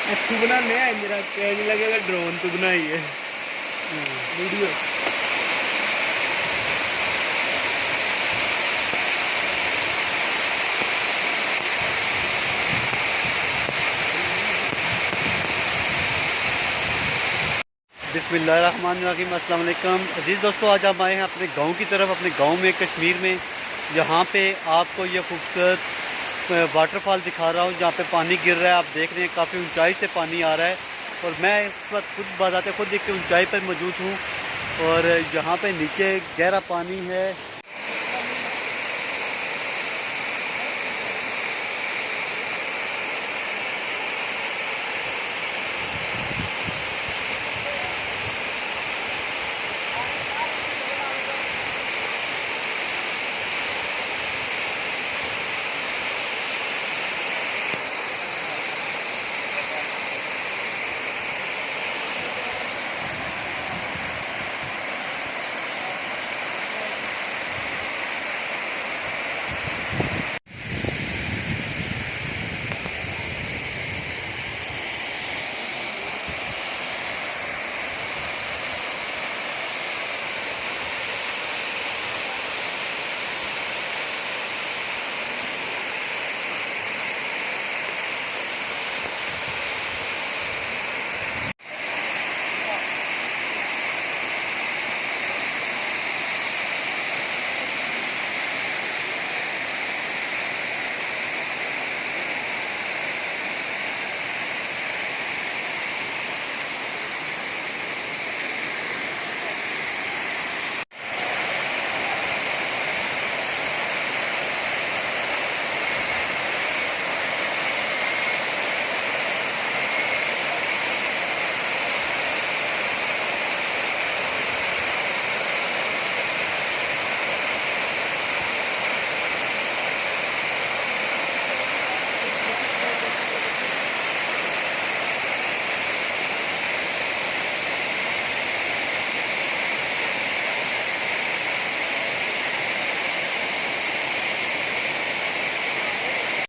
तू बनाने है मेरा कहने लगेगा ड्रोन तू बनाई है वीडियो। बिस्मिल्लाहिर्रहमानिर्रहीम, अस्सलाम वालेकुम अज़ीज़ दोस्तों। आज हम आए हैं अपने गांव की तरफ, अपने गांव में कश्मीर में, जहां पे आपको ये खूबसूरत वाटरफॉल दिखा रहा हूं, जहां पे पानी गिर रहा है। आप देख रहे हैं काफ़ी ऊंचाई से पानी आ रहा है और मैं इस वक्त खुद बाज़ाते खुद एक ऊंचाई पर मौजूद हूं और यहाँ पे नीचे गहरा पानी है